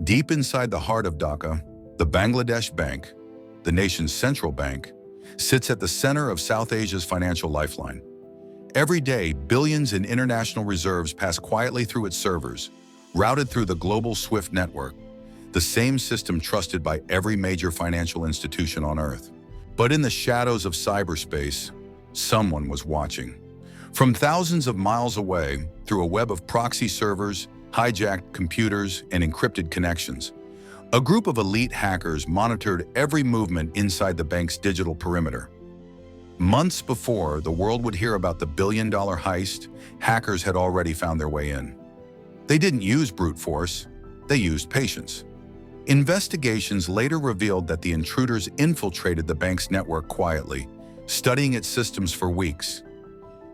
Deep inside the heart of Dhaka, the Bangladesh Bank, the nation's central bank, sits at the center of South Asia's financial lifeline. Every day, billions in international reserves pass quietly through its servers, routed through the global SWIFT network, the same system trusted by every major financial institution on Earth. But in the shadows of cyberspace, someone was watching. From thousands of miles away, through a web of proxy servers, hijacked computers, and encrypted connections, a group of elite hackers monitored every movement inside the bank's digital perimeter. Months before the world would hear about the billion-dollar heist, hackers had already found their way in. They didn't use brute force, they used patience. Investigations later revealed that the intruders infiltrated the bank's network quietly, studying its systems for weeks.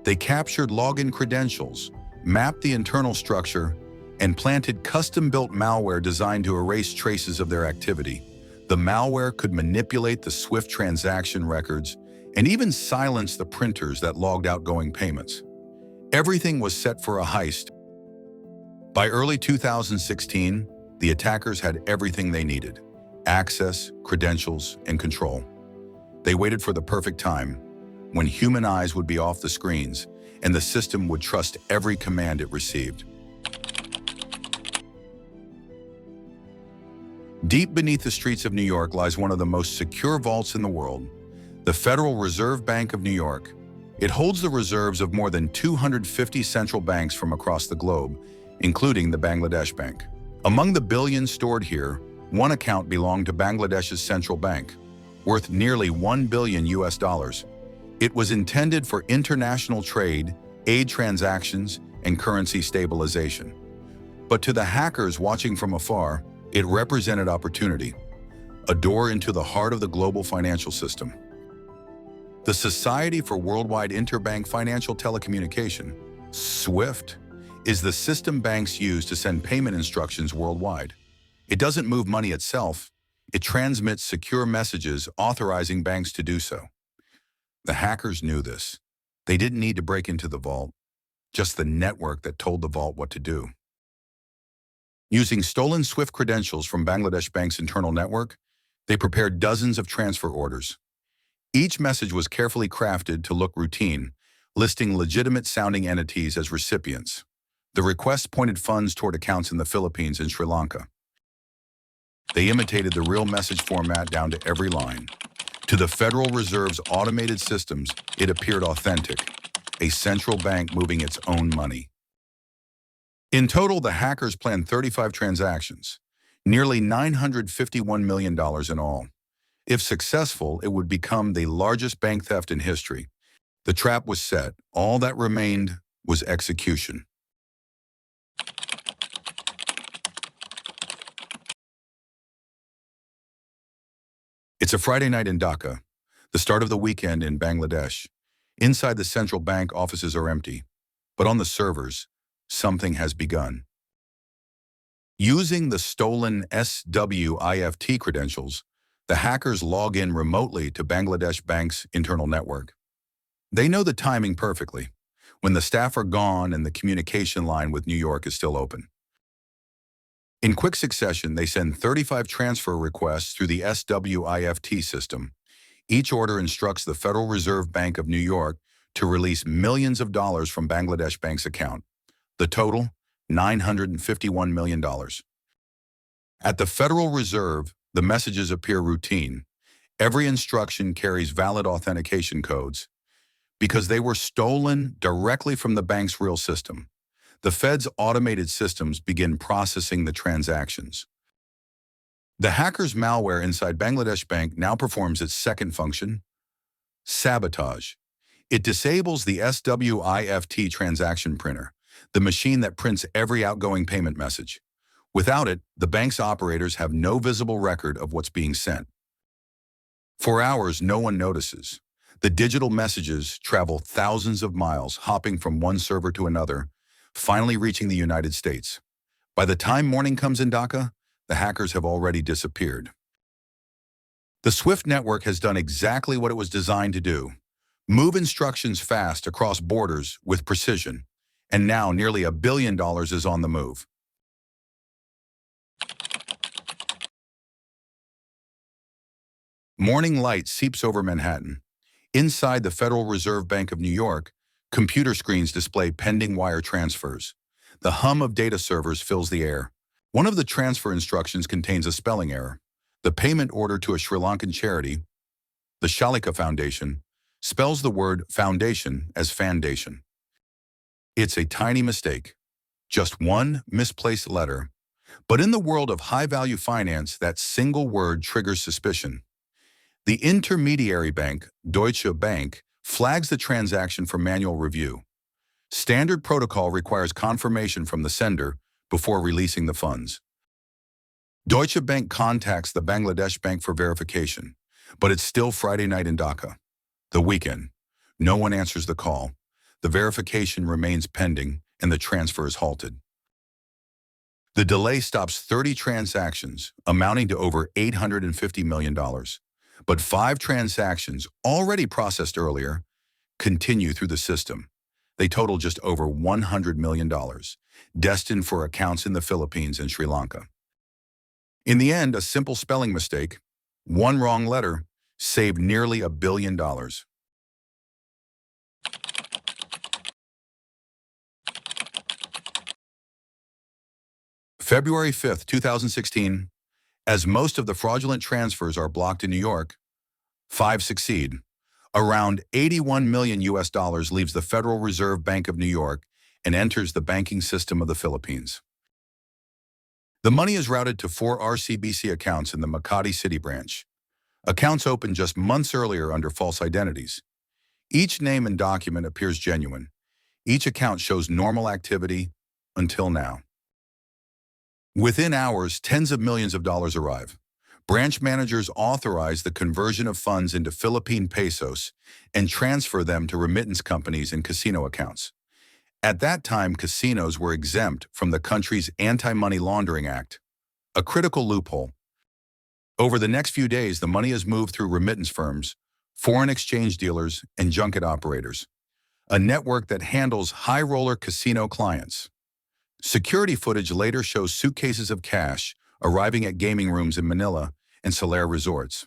They captured login credentials, mapped the internal structure, and planted custom-built malware designed to erase traces of their activity. The malware could manipulate the SWIFT transaction records and even silence the printers that logged outgoing payments. Everything was set for a heist. By early 2016, the attackers had everything they needed: access, credentials, and control. They waited for the perfect time, when human eyes would be off the screens and the system would trust every command it received. Deep beneath the streets of New York lies one of the most secure vaults in the world, the Federal Reserve Bank of New York. It holds the reserves of more than 250 central banks from across the globe, including the Bangladesh Bank. Among the billions stored here, one account belonged to Bangladesh's central bank, worth nearly $1 billion. It was intended for international trade, aid transactions, and currency stabilization. But to the hackers watching from afar, it represented opportunity, a door into the heart of the global financial system. The Society for Worldwide Interbank Financial Telecommunication, SWIFT, is the system banks use to send payment instructions worldwide. It doesn't move money itself, it transmits secure messages authorizing banks to do so. The hackers knew this. They didn't need to break into the vault, just the network that told the vault what to do. Using stolen SWIFT credentials from Bangladesh Bank's internal network, they prepared dozens of transfer orders. Each message was carefully crafted to look routine, listing legitimate-sounding entities as recipients. The requests pointed funds toward accounts in the Philippines and Sri Lanka. They imitated the real message format down to every line. To the Federal Reserve's automated systems, it appeared authentic, a central bank moving its own money. In total, the hackers planned 35 transactions, nearly $951 million in all. If successful, it would become the largest bank theft in history. The trap was set. All that remained was execution. It's a Friday night in Dhaka, the start of the weekend in Bangladesh. Inside the central bank, offices are empty, but on the servers, something has begun. Using the stolen SWIFT credentials, the hackers log in remotely to Bangladesh Bank's internal network. They know the timing perfectly, when the staff are gone and the communication line with New York is still open. In quick succession, they send 35 transfer requests through the SWIFT system. Each order instructs the Federal Reserve Bank of New York to release millions of dollars from Bangladesh Bank's account. The total, $951 million. At the Federal Reserve, the messages appear routine. Every instruction carries valid authentication codes. Because they were stolen directly from the bank's real system, the Fed's automated systems begin processing the transactions. The hackers' malware inside Bangladesh Bank now performs its second function: sabotage. It disables the SWIFT transaction printer, the machine that prints every outgoing payment message. Without it, the bank's operators have no visible record of what's being sent. For hours, no one notices. The digital messages travel thousands of miles, hopping from one server to another, finally reaching the United States. By the time morning comes in Dhaka, the hackers have already disappeared. The SWIFT network has done exactly what it was designed to do: move instructions fast across borders with precision, and now nearly $1 billion is on the move. Morning light seeps over Manhattan. Inside the Federal Reserve Bank of New York, computer screens display pending wire transfers. The hum of data servers fills the air. One of the transfer instructions contains a spelling error. The payment order to a Sri Lankan charity, the Shalika Foundation, spells the word foundation as fandation. It's a tiny mistake, just one misplaced letter. But in the world of high-value finance, that single word triggers suspicion. The intermediary bank, Deutsche Bank, flags the transaction for manual review. Standard protocol requires confirmation from the sender before releasing the funds. Deutsche Bank contacts the Bangladesh bank for verification, but it's still Friday night in Dhaka, the weekend. No one answers the call. The verification remains pending, and the transfer is halted. The delay stops 30 transactions, amounting to over $850 million. But 5 transactions, already processed earlier, continue through the system. They total just over $100 million, destined for accounts in the Philippines and Sri Lanka. In the end, a simple spelling mistake, one wrong letter, saved nearly $1 billion. February 5th, 2016, as most of the fraudulent transfers are blocked in New York, 5 succeed. Around 81 million US dollars leaves the Federal Reserve Bank of New York and enters the banking system of the Philippines. The money is routed to 4 RCBC accounts in the Makati City branch. Accounts opened just months earlier under false identities. Each name and document appears genuine. Each account shows normal activity until now. Within hours, tens of millions of dollars arrive. Branch managers authorize the conversion of funds into Philippine pesos and transfer them to remittance companies and casino accounts. At that time, casinos were exempt from the country's Anti-Money Laundering Act, a critical loophole. Over the next few days, the money is moved through remittance firms, foreign exchange dealers, and junket operators, a network that handles high-roller casino clients. Security footage later shows suitcases of cash arriving at gaming rooms in Manila and Solaire resorts.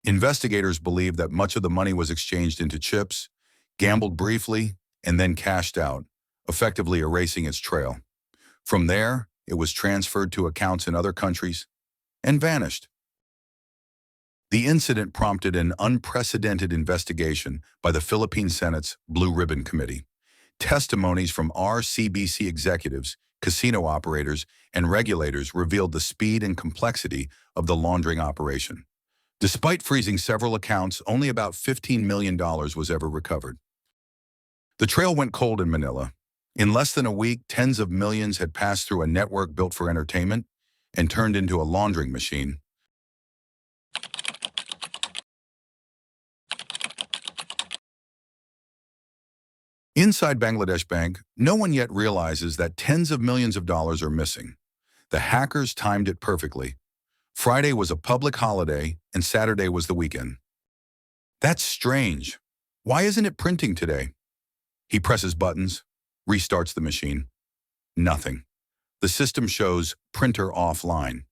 Investigators believe that much of the money was exchanged into chips, gambled briefly, and then cashed out, effectively erasing its trail. From there, it was transferred to accounts in other countries and vanished. The incident prompted an unprecedented investigation by the Philippine Senate's Blue Ribbon Committee. Testimonies from RCBC executives, casino operators, and regulators revealed the speed and complexity of the laundering operation. Despite freezing several accounts, only about $15 million was ever recovered. The trail went cold in Manila. In less than a week, tens of millions had passed through a network built for entertainment and turned into a laundering machine. Inside Bangladesh Bank, no one yet realizes that tens of millions of dollars are missing. The hackers timed it perfectly. Friday was a public holiday and Saturday was the weekend. That's strange. Why isn't it printing today? He presses buttons, restarts the machine. Nothing. The system shows printer offline.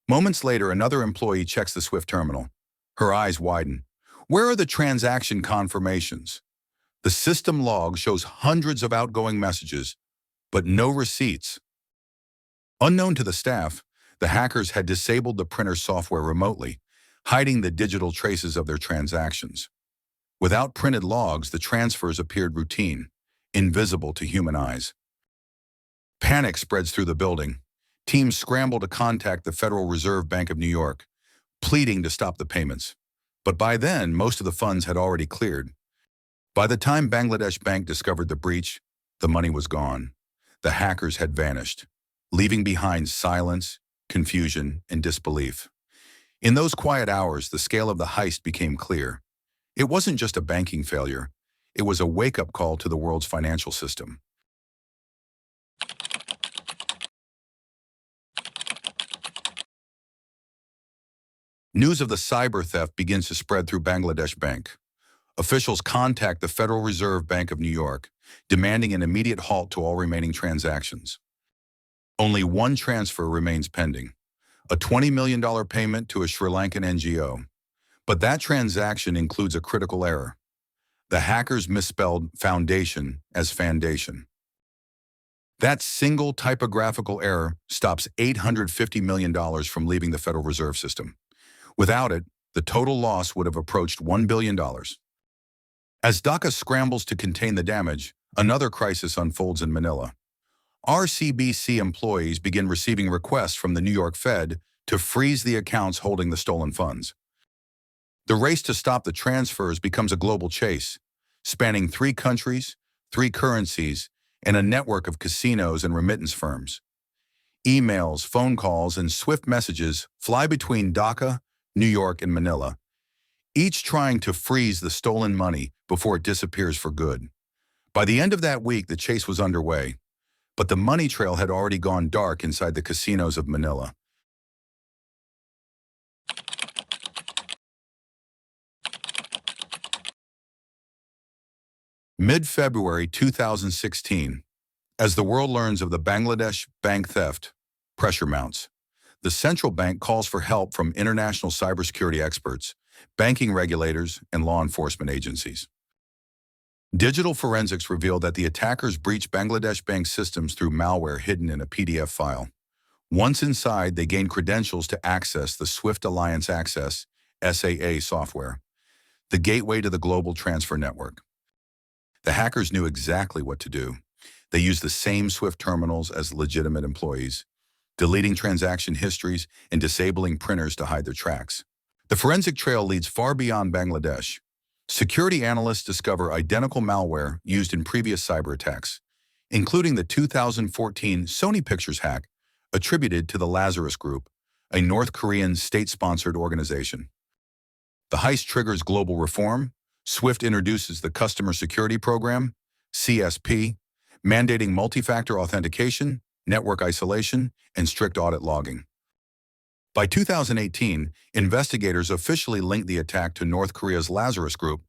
Moments later, another employee checks the Swift terminal. Her eyes widen. Where are the transaction confirmations? The system log shows hundreds of outgoing messages, but no receipts. Unknown to the staff, the hackers had disabled the printer software remotely, hiding the digital traces of their transactions. Without printed logs, the transfers appeared routine, invisible to human eyes. Panic spreads through the building. Teams scramble to contact the Federal Reserve Bank of New York, pleading to stop the payments. But by then, most of the funds had already cleared. By the time Bangladesh Bank discovered the breach, the money was gone. The hackers had vanished, leaving behind silence, confusion, and disbelief. In those quiet hours, the scale of the heist became clear. It wasn't just a banking failure. It was a wake-up call to the world's financial system. News of the cyber theft begins to spread through Bangladesh Bank. Officials contact the Federal Reserve Bank of New York, demanding an immediate halt to all remaining transactions. Only one transfer remains pending. a $20 million payment to a Sri Lankan NGO. But that transaction includes a critical error. The hackers misspelled foundation as foundation. That single typographical error stops $850 million from leaving the Federal Reserve System. Without it, the total loss would have approached $1 billion. As Dhaka scrambles to contain the damage, another crisis unfolds in Manila. RCBC employees begin receiving requests from the New York Fed to freeze the accounts holding the stolen funds. The race to stop the transfers becomes a global chase, spanning 3 countries, 3 currencies, and a network of casinos and remittance firms. Emails, phone calls, and swift messages fly between Dhaka, New York, and Manila, each trying to freeze the stolen money before it disappears for good. By the end of that week, the chase was underway, but the money trail had already gone dark inside the casinos of Manila. Mid-February 2016, as the world learns of the Bangladesh bank theft, pressure mounts. The central bank calls for help from international cybersecurity experts, banking regulators, and law enforcement agencies. Digital forensics revealed that the attackers breached Bangladesh bank systems through malware hidden in a PDF file. Once inside, they gained credentials to access the Swift Alliance Access (SAA) software, the gateway to the global transfer network. The hackers knew exactly what to do. They used the same Swift terminals as legitimate employees, deleting transaction histories and disabling printers to hide their tracks. The forensic trail leads far beyond Bangladesh. Security analysts discover identical malware used in previous cyber attacks, including the 2014 Sony Pictures hack attributed to the Lazarus Group, a North Korean state-sponsored organization. The heist triggers global reform. Swift introduces the Customer Security Program, CSP, mandating multi-factor authentication, network isolation, and strict audit logging. By 2018, investigators officially linked the attack to North Korea's Lazarus Group,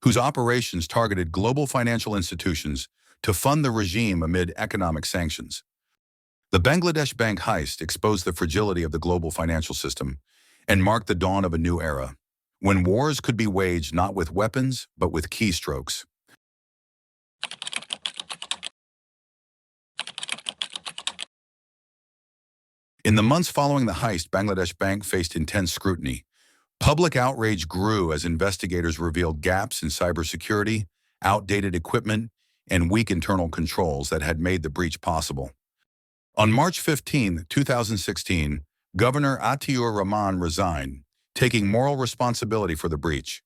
whose operations targeted global financial institutions to fund the regime amid economic sanctions. The Bangladesh bank heist exposed the fragility of the global financial system and marked the dawn of a new era, when wars could be waged not with weapons, but with keystrokes. In the months following the heist, Bangladesh Bank faced intense scrutiny. Public outrage grew as investigators revealed gaps in cybersecurity, outdated equipment, and weak internal controls that had made the breach possible. On March 15, 2016, Governor Atiur Rahman resigned, taking moral responsibility for the breach.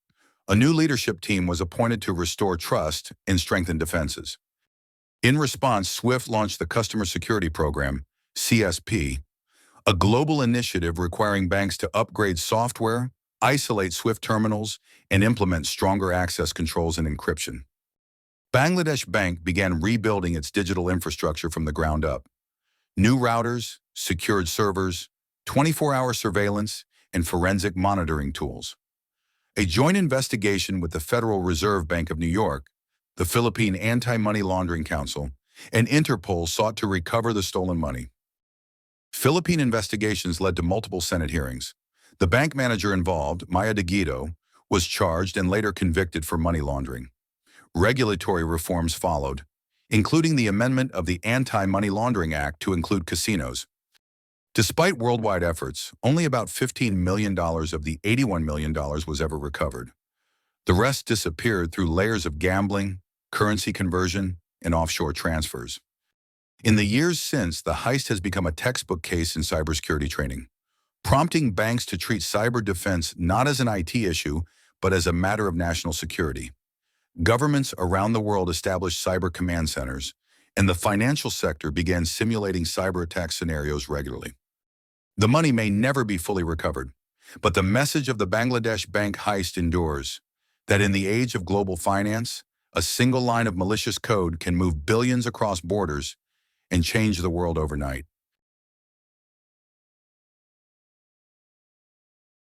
A new leadership team was appointed to restore trust and strengthen defenses. In response, Swift launched the Customer Security Program, CSP, a global initiative requiring banks to upgrade software, isolate Swift terminals, and implement stronger access controls and encryption. Bangladesh Bank began rebuilding its digital infrastructure from the ground up. New routers, secured servers, 24-hour surveillance, and forensic monitoring tools. A joint investigation with the Federal Reserve Bank of New York, the Philippine Anti-Money Laundering Council, and Interpol sought to recover the stolen money. Philippine investigations led to multiple Senate hearings. The bank manager involved, Maya de Guido, was charged and later convicted for money laundering. Regulatory reforms followed, including the amendment of the Anti-Money Laundering Act to include casinos. Despite worldwide efforts, only about $15 million of the $81 million was ever recovered. The rest disappeared through layers of gambling, currency conversion, and offshore transfers. In the years since, the heist has become a textbook case in cybersecurity training, prompting banks to treat cyber defense not as an IT issue, but as a matter of national security. Governments around the world established cyber command centers, and the financial sector began simulating cyber attack scenarios regularly. The money may never be fully recovered, but the message of the Bangladesh bank heist endures, that in the age of global finance, a single line of malicious code can move billions across borders and change the world overnight.